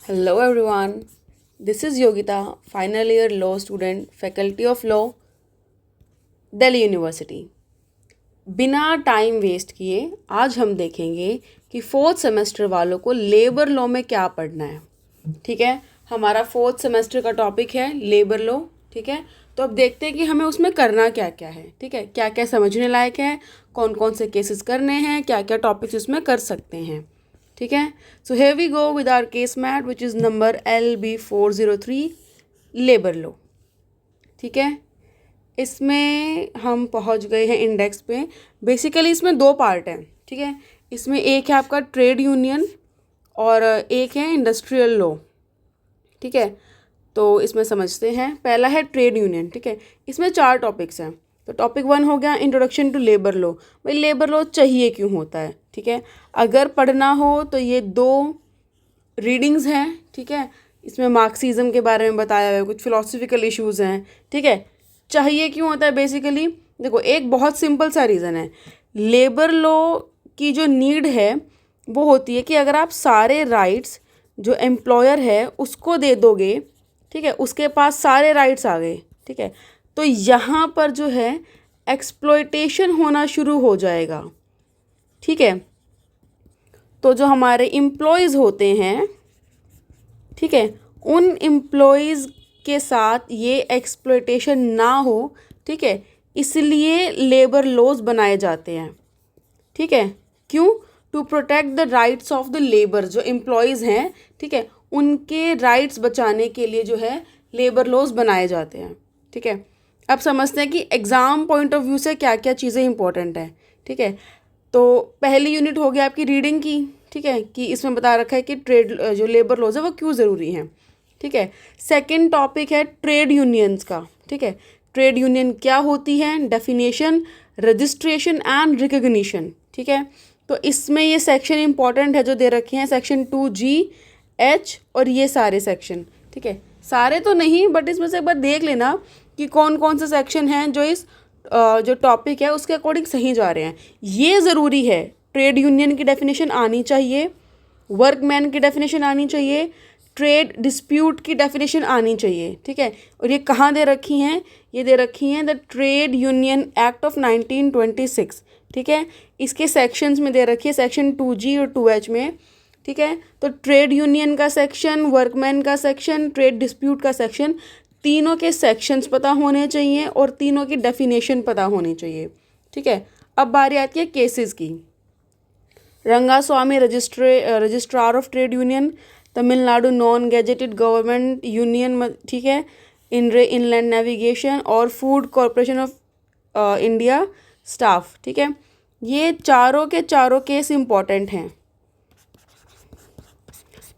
Hello everyone. This is Yogita, final year law student, Faculty of Law, Delhi university. बिना time waste किए आज हम देखेंगे कि फोर्थ सेमेस्टर वालों को लेबर लॉ में क्या पढ़ना है। ठीक है, हमारा फोर्थ सेमेस्टर का टॉपिक है लेबर लॉ। ठीक है, तो अब देखते हैं कि हमें उसमें करना क्या क्या है। ठीक है, क्या क्या समझने लायक है, कौन कौन से केसेस करने हैं, क्या क्या टॉपिक्स उसमें कर सकते हैं। ठीक है, so here we go with our case mat which is number LB403 labour law. ठीक है, इसमें हम पहुंच गए हैं इंडेक्स पे। बेसिकली इसमें दो पार्ट हैं। ठीक है, इसमें एक है आपका ट्रेड यूनियन और एक है इंडस्ट्रियल लॉ। ठीक है, तो इसमें समझते हैं। पहला है ट्रेड यूनियन। ठीक है, इसमें 4 टॉपिक्स हैं। तो टॉपिक 1 हो गया इंट्रोडक्शन टू लेबर लॉ। भाई लेबर लॉ चाहिए क्यों होता है। ठीक है, अगर पढ़ना हो तो ये 2 रीडिंग्स हैं। ठीक है, इसमें मार्क्सिज्म के बारे में बताया हुआ है, कुछ फिलोसफिकल इश्यूज़ हैं। ठीक है, चाहिए क्यों होता है बेसिकली, देखो एक बहुत सिंपल सा रीज़न है। लेबर लॉ की जो नीड है वो होती है कि अगर आप सारे राइट्स जो एम्प्लॉयर है उसको दे दोगे, ठीक है, उसके पास सारे राइट्स आ गए। ठीक है, तो यहाँ पर जो है एक्सप्लॉयटेशन होना शुरू हो जाएगा। ठीक है, तो जो हमारे एम्प्लॉयज़ होते हैं, ठीक है, उन एम्प्लॉयज़ के साथ ये एक्सप्लॉयटेशन ना हो। ठीक है, इसलिए लेबर लॉज बनाए जाते हैं। ठीक है, क्यों? To protect the rights of the labour, जो एम्प्लॉयज़ हैं, ठीक है, उनके राइट्स बचाने के लिए जो है लेबर लॉज बनाए जाते हैं। ठीक है, अब समझते हैं कि एग्ज़ाम पॉइंट ऑफ व्यू से क्या क्या चीज़ें इंपॉर्टेंट हैं। ठीक है, तो पहली यूनिट हो गया आपकी रीडिंग की। ठीक है, कि इसमें बता रखा है कि ट्रेड जो लेबर लॉज है वो क्यों ज़रूरी हैं। ठीक है, सेकंड टॉपिक है ट्रेड यूनियंस का। ठीक है, ट्रेड यूनियन क्या होती है, डेफिनेशन, रजिस्ट्रेशन एंड रिकग्निशन। ठीक है, तो इसमें ये सेक्शन इंपॉर्टेंट है जो दे रखे हैं, सेक्शन 2G, H और ये सारे सेक्शन। ठीक है, सारे तो नहीं बट इसमें से एक बार देख लेना कि कौन कौन से सेक्शन हैं जो इस जो टॉपिक है उसके अकॉर्डिंग सही जा रहे हैं। ये ज़रूरी है, ट्रेड यूनियन की डेफिनेशन आनी चाहिए, वर्कमैन की डेफिनेशन आनी चाहिए, ट्रेड डिस्प्यूट की डेफिनेशन आनी चाहिए। ठीक है, और ये कहाँ दे रखी हैं, ये दे रखी हैं the trade union act of 1926। ठीक है, इसके सेक्शंस में दे रखी है, सेक्शन 2G और 2H में। ठीक है, तो ट्रेड यूनियन का सेक्शन, वर्कमैन का सेक्शन, ट्रेड डिस्प्यूट का सेक्शन, तीनों के सेक्शंस पता होने चाहिए और तीनों की डेफिनेशन पता होनी चाहिए। ठीक है, अब बारी आती है केसेस की। Rangaswamy registrar of trade union, Tamil Nadu non gazetted government union. ठीक है, इनरे इनलैंड नेविगेशन और food corporation of India staff. ठीक है, ये चारों के चारों केस इंपॉर्टेंट हैं,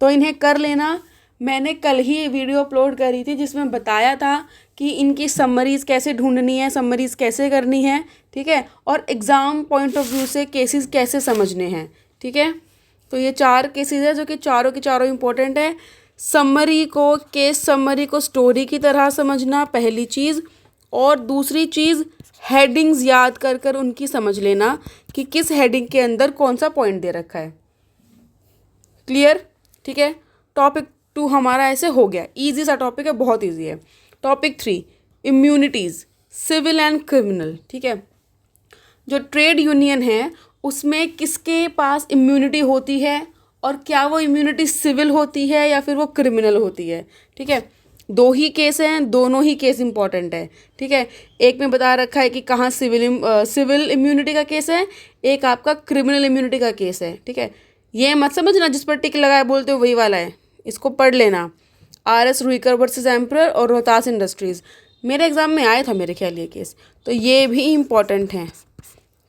तो इन्हें कर लेना। मैंने कल ही वीडियो अपलोड करी थी जिसमें बताया था कि इनकी समरीज़ कैसे ढूंढनी है, समरीज़ कैसे करनी है। ठीक है, और एग्ज़ाम पॉइंट ऑफ व्यू से केसेस कैसे समझने हैं। ठीक है, तो ये 4 केसेस है जो कि चारों के चारों इंपॉर्टेंट है। समरी को, केस समरी को स्टोरी की तरह समझना पहली चीज़, और दूसरी चीज़ हेडिंग्स याद कर कर उनकी समझ लेना कि किस हेडिंग के अंदर कौन सा पॉइंट दे रखा है। क्लियर? ठीक है, टॉपिक 2 हमारा ऐसे हो गया, ईजी सा टॉपिक है, बहुत ईजी है। Topic 3 immunities, civil and criminal. ठीक है, जो ट्रेड यूनियन है उसमें किसके पास इम्यूनिटी होती है और क्या वो इम्यूनिटी सिविल होती है या फिर वो क्रिमिनल होती है। ठीक है, 2 ही केस हैं, दोनों ही केस इंपॉर्टेंट है। ठीक है, एक में बता रखा है कि कहाँ सिविल इम्यूनिटी का केस है, एक आपका क्रिमिनल इम्यूनिटी का केस है। ठीक है, ये मत समझना जिस पर टिक लगाया बोलते हो वही वाला है, इसको पढ़ लेना। RS रुइकर वर्सेस एम्परर और रोहतास इंडस्ट्रीज़, मेरे एग्ज़ाम में आया था मेरे ख्याल ये केस, तो ये भी इम्पॉर्टेंट हैं।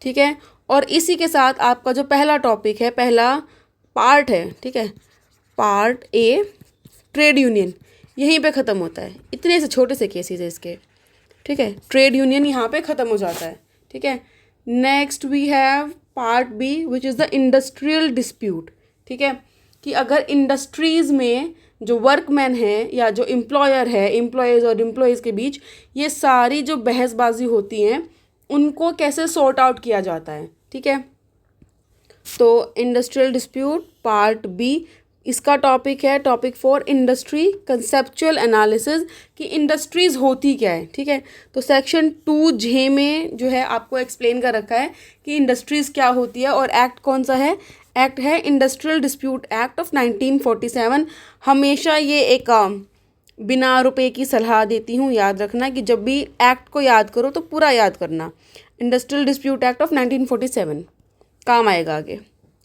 ठीक है, और इसी के साथ आपका जो पहला टॉपिक है, पहला पार्ट है, ठीक है, पार्ट A ट्रेड यूनियन, यहीं पे ख़त्म होता है। इतने से छोटे से केसेस है इसके। ठीक है, ट्रेड यूनियन यहाँ पे ख़त्म हो जाता है। ठीक है, next we have part B which is the industrial dispute. ठीक है, कि अगर इंडस्ट्रीज़ में जो वर्कमैन है या जो एम्प्लॉयर है, एम्प्लॉयज़ और एम्प्लॉयज़ के बीच ये सारी जो बहसबाजी होती हैं उनको कैसे सॉर्ट आउट किया जाता है। ठीक है, तो इंडस्ट्रियल डिस्प्यूट पार्ट B, इसका टॉपिक है टॉपिक 4 इंडस्ट्री कंसेप्चुअल एनालिसिस, कि इंडस्ट्रीज होती क्या है। ठीक है, तो सेक्शन 2J में जो है आपको एक्सप्लेन कर रखा है कि इंडस्ट्रीज क्या होती है, और एक्ट कौन सा है, एक्ट है इंडस्ट्रियल डिस्प्यूट एक्ट ऑफ 1947। हमेशा ये एक बिना रुपए की सलाह देती हूँ, याद रखना कि जब भी एक्ट को याद करो तो पूरा याद करना। इंडस्ट्रियल डिस्प्यूट एक्ट ऑफ 1947 काम आएगा आगे।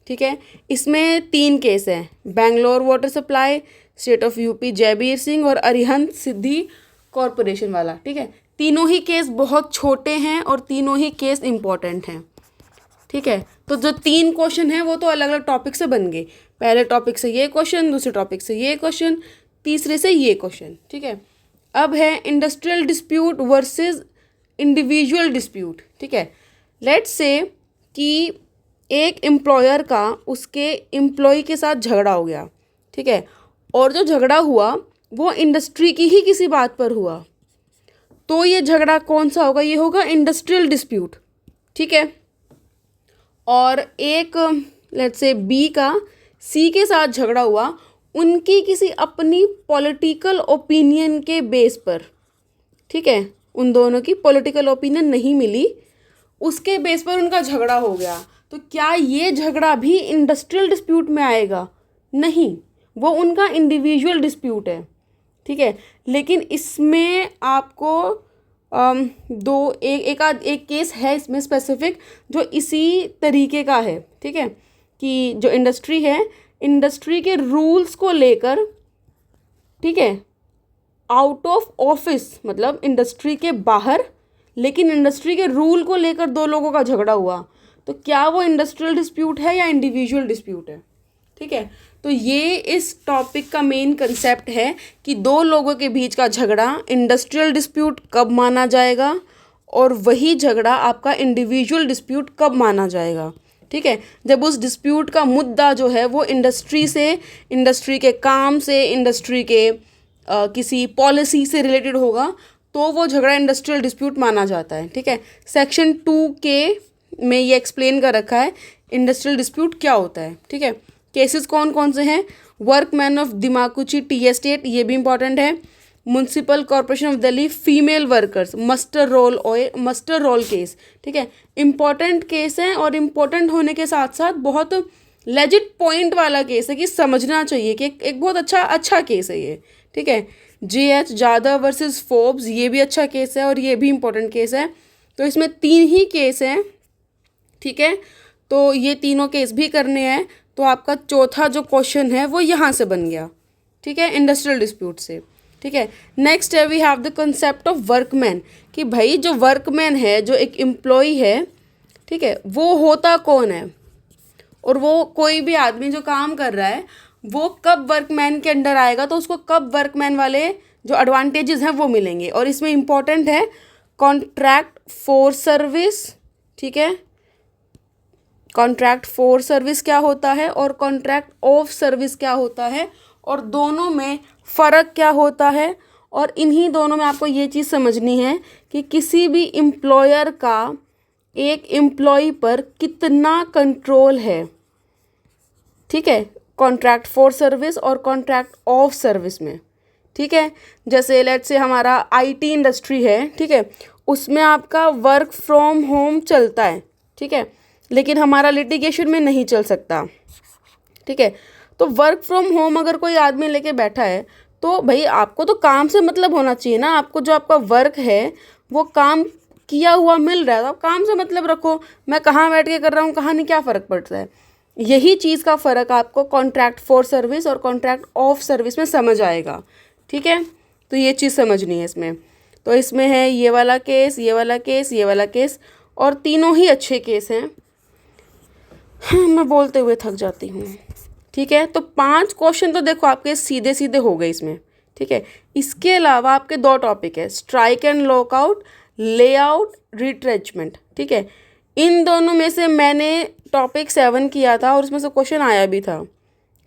ठीक है, इसमें 3 केस हैं, Bangalore water supply, state of UP Jaibir Singh, और अरिहंत सिद्धि कॉरपोरेशन वाला। ठीक है, तीनों ही केस बहुत छोटे हैं और तीनों ही केस इंपॉर्टेंट हैं। ठीक है, तो जो 3 क्वेश्चन हैं वो तो अलग अलग टॉपिक से बन गए, पहले टॉपिक से ये क्वेश्चन, दूसरे टॉपिक से ये क्वेश्चन, तीसरे से ये क्वेश्चन। ठीक है, अब है industrial dispute versus individual dispute. ठीक है, लेट्स से कि एक एम्प्लॉयर का उसके एम्प्लॉय के साथ झगड़ा हो गया। ठीक है, और जो झगड़ा हुआ वो इंडस्ट्री की ही किसी बात पर हुआ, तो ये झगड़ा कौन सा होगा, ये होगा इंडस्ट्रियल डिस्प्यूट। ठीक है, और एक लेट्स से बी का सी के साथ झगड़ा हुआ, उनकी किसी अपनी पॉलिटिकल ओपिनियन के बेस पर। ठीक है, उन दोनों की पॉलिटिकल ओपिनियन नहीं मिली, उसके बेस पर उनका झगड़ा हो गया, तो क्या ये झगड़ा भी इंडस्ट्रियल डिस्प्यूट में आएगा? नहीं, वो उनका इंडिविजुअल डिस्प्यूट है। ठीक है, लेकिन इसमें आपको एक केस है इसमें स्पेसिफिक जो इसी तरीके का है। ठीक है, कि जो इंडस्ट्री है, इंडस्ट्री के रूल्स को लेकर, ठीक है, आउट ऑफ ऑफिस मतलब इंडस्ट्री के बाहर, लेकिन इंडस्ट्री के रूल को लेकर 2 लोगों का झगड़ा हुआ, तो क्या वो इंडस्ट्रियल डिस्प्यूट है या इंडिविजुअल डिस्प्यूट है? ठीक है, तो ये इस टॉपिक का मेन कंसेप्ट है कि 2 लोगों के बीच का झगड़ा इंडस्ट्रियल डिस्प्यूट कब माना जाएगा, और वही झगड़ा आपका इंडिविजुअल डिस्प्यूट कब माना जाएगा। ठीक है, जब उस डिस्प्यूट का मुद्दा जो है वो इंडस्ट्री से, इंडस्ट्री के काम से, इंडस्ट्री के किसी पॉलिसी से रिलेटेड होगा, तो वो झगड़ा इंडस्ट्रियल डिस्प्यूट माना जाता है। ठीक है, सेक्शन 2K में ये एक्सप्लेन कर रखा है इंडस्ट्रियल डिस्प्यूट क्या होता है। ठीक है, केसेस कौन कौन से हैं, workman of Dimakuchi tea estate, ये भी इंपॉर्टेंट है, municipal corporation of Delhi female workers, muster roll case. ठीक है, इंपॉर्टेंट केस है, और इम्पोर्टेंट होने के साथ साथ बहुत लेजिट पॉइंट वाला केस है कि समझना चाहिए कि एक बहुत अच्छा केस है ये। ठीक है, JH जादव वर्सेस फोर्ब्स, ये भी अच्छा केस है और ये भी इंपॉर्टेंट केस है। तो इसमें 3 ही केस हैं। ठीक है, तो ये तीनों केस भी करने हैं, तो आपका चौथा जो क्वेश्चन है वो यहाँ से बन गया। ठीक है, इंडस्ट्रियल डिस्प्यूट से। ठीक है, नेक्स्ट है we have the concept of workman, कि भाई जो वर्कमैन है, जो एक एम्प्लॉय है, ठीक है, वो होता कौन है, और वो कोई भी आदमी जो काम कर रहा है वो कब वर्कमैन के अंडर आएगा, तो उसको कब वर्कमैन वाले जो एडवांटेजेस हैं वो मिलेंगे। और इसमें इंपॉर्टेंट है कॉन्ट्रैक्ट फॉर सर्विस। ठीक है, कॉन्ट्रैक्ट फॉर सर्विस क्या होता है और कॉन्ट्रैक्ट ऑफ सर्विस क्या होता है, और दोनों में फ़र्क क्या होता है, और इन्हीं दोनों में आपको ये चीज़ समझनी है कि किसी भी एम्प्लॉयर का एक एम्प्लॉय पर कितना कंट्रोल है। ठीक है, कॉन्ट्रैक्ट फॉर सर्विस और कॉन्ट्रैक्ट ऑफ सर्विस में। ठीक है, जैसे लेट्स से हमारा IT इंडस्ट्री है, ठीक है, उसमें आपका वर्क फ्रॉम होम चलता है। ठीक है, लेकिन हमारा लिटिगेशन में नहीं चल सकता। ठीक है, तो वर्क फ्रॉम होम अगर कोई आदमी लेके बैठा है, तो भाई आपको तो काम से मतलब होना चाहिए ना, आपको जो आपका वर्क है वो काम किया हुआ मिल रहा है, तो आप काम से मतलब रखो, मैं कहाँ बैठ के कर रहा हूँ कहाँ नहीं, क्या फ़र्क पड़ता है। यही चीज़ का फ़र्क आपको कॉन्ट्रैक्ट फॉर सर्विस और कॉन्ट्रैक्ट ऑफ सर्विस में समझ आएगा। ठीक है, तो ये चीज़ समझनी है इसमें। तो इसमें है ये वाला केस, ये वाला केस, ये वाला केस, और तीनों ही अच्छे केस हैं। मैं बोलते हुए थक जाती हूँ। ठीक है, तो 5 क्वेश्चन तो देखो आपके सीधे सीधे हो गए इसमें। ठीक है, इसके अलावा आपके 2 टॉपिक है, strike and lockout, layout, retrenchment. ठीक है, इन दोनों में से मैंने टॉपिक 7 किया था और उसमें से क्वेश्चन आया भी था।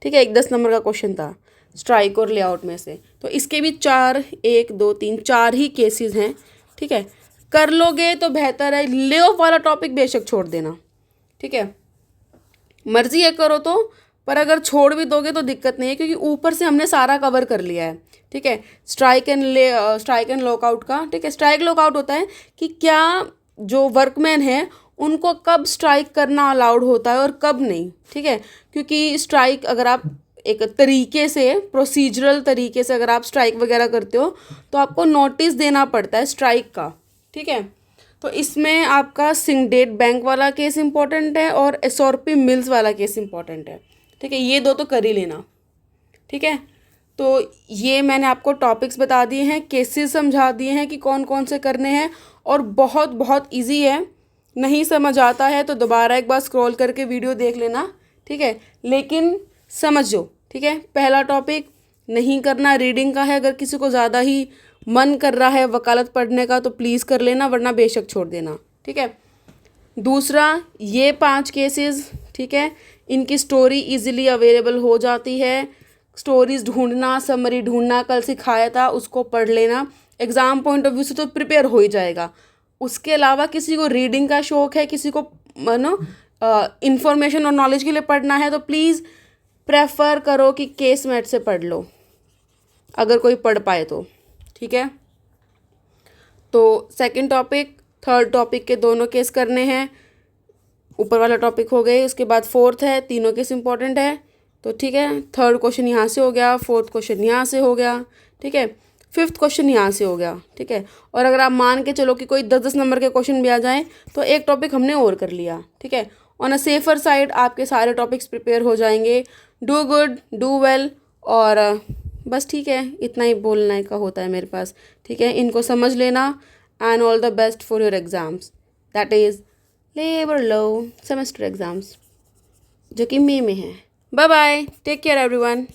ठीक है, एक 10 नंबर का क्वेश्चन था स्ट्राइक और लेआउट में से। तो इसके भी 4 1 2 3 4 ही केसेस हैं। ठीक है, कर लोगे तो बेहतर है, ले ऑफ वाला टॉपिक बेशक छोड़ देना। ठीक है, मर्जी है करो तो पर अगर छोड़ भी दोगे तो दिक्कत नहीं है, क्योंकि ऊपर से हमने सारा कवर कर लिया है। ठीक है, स्ट्राइक एंड लॉकआउट का। ठीक है, स्ट्राइक लॉकआउट होता है कि क्या जो वर्कमैन है उनको कब स्ट्राइक करना अलाउड होता है और कब नहीं। ठीक है, क्योंकि स्ट्राइक अगर आप एक तरीके से प्रोसीजरल तरीके से अगर आप स्ट्राइक वगैरह करते हो तो आपको नोटिस देना पड़ता है स्ट्राइक का। ठीक है, तो इसमें आपका सिंडिकेट बैंक वाला केस इंपॉर्टेंट है और एसआरपी मिल्स वाला केस इंपॉर्टेंट है। ठीक है, ये दो तो कर ही लेना। ठीक है, तो ये मैंने आपको टॉपिक्स बता दिए हैं, केसेस समझा दिए हैं कि कौन कौन से करने हैं, और बहुत बहुत इजी है। नहीं समझ आता है तो दोबारा एक बार स्क्रॉल करके वीडियो देख लेना। ठीक है, लेकिन समझो। ठीक है, पहला टॉपिक नहीं करना रीडिंग का है। अगर किसी को ज़्यादा ही मन कर रहा है वकालत पढ़ने का तो प्लीज़ कर लेना, वरना बेशक छोड़ देना। ठीक है, दूसरा, ये 5 केसेस, ठीक है, इनकी स्टोरी इजीली अवेलेबल हो जाती है। स्टोरीज ढूंढना, समरी ढूंढना कल सिखाया था, उसको पढ़ लेना। एग्ज़ाम पॉइंट ऑफ व्यू से तो प्रिपेयर हो ही जाएगा। उसके अलावा किसी को रीडिंग का शौक़ है, किसी को मानो इंफॉर्मेशन और नॉलेज के लिए पढ़ना है, तो प्लीज़ प्रेफर करो कि केस मेट से पढ़ लो, अगर कोई पढ़ पाए तो। ठीक है, तो सेकंड टॉपिक, थर्ड टॉपिक के दोनों केस करने हैं। ऊपर वाला टॉपिक हो गए, उसके बाद फोर्थ है, तीनों केस इंपॉर्टेंट है। तो ठीक है, थर्ड क्वेश्चन यहाँ से हो गया, फोर्थ क्वेश्चन यहाँ से हो गया। ठीक है, फिफ्थ क्वेश्चन यहाँ से हो गया। ठीक है, और अगर आप मान के चलो कि कोई 10-10 नंबर के क्वेश्चन भी आ जाएँ तो एक टॉपिक हमने और कर लिया। ठीक है, ऑन अ सेफर साइड आपके सारे टॉपिक्स प्रिपेयर हो जाएंगे। डू गुड, डू वेल, और बस ठीक है, इतना ही बोलने का होता है मेरे पास। ठीक है, इनको समझ लेना, and all the best for your exams, that is labour law semester exams, जो कि मई में है। Bye bye, take care everyone.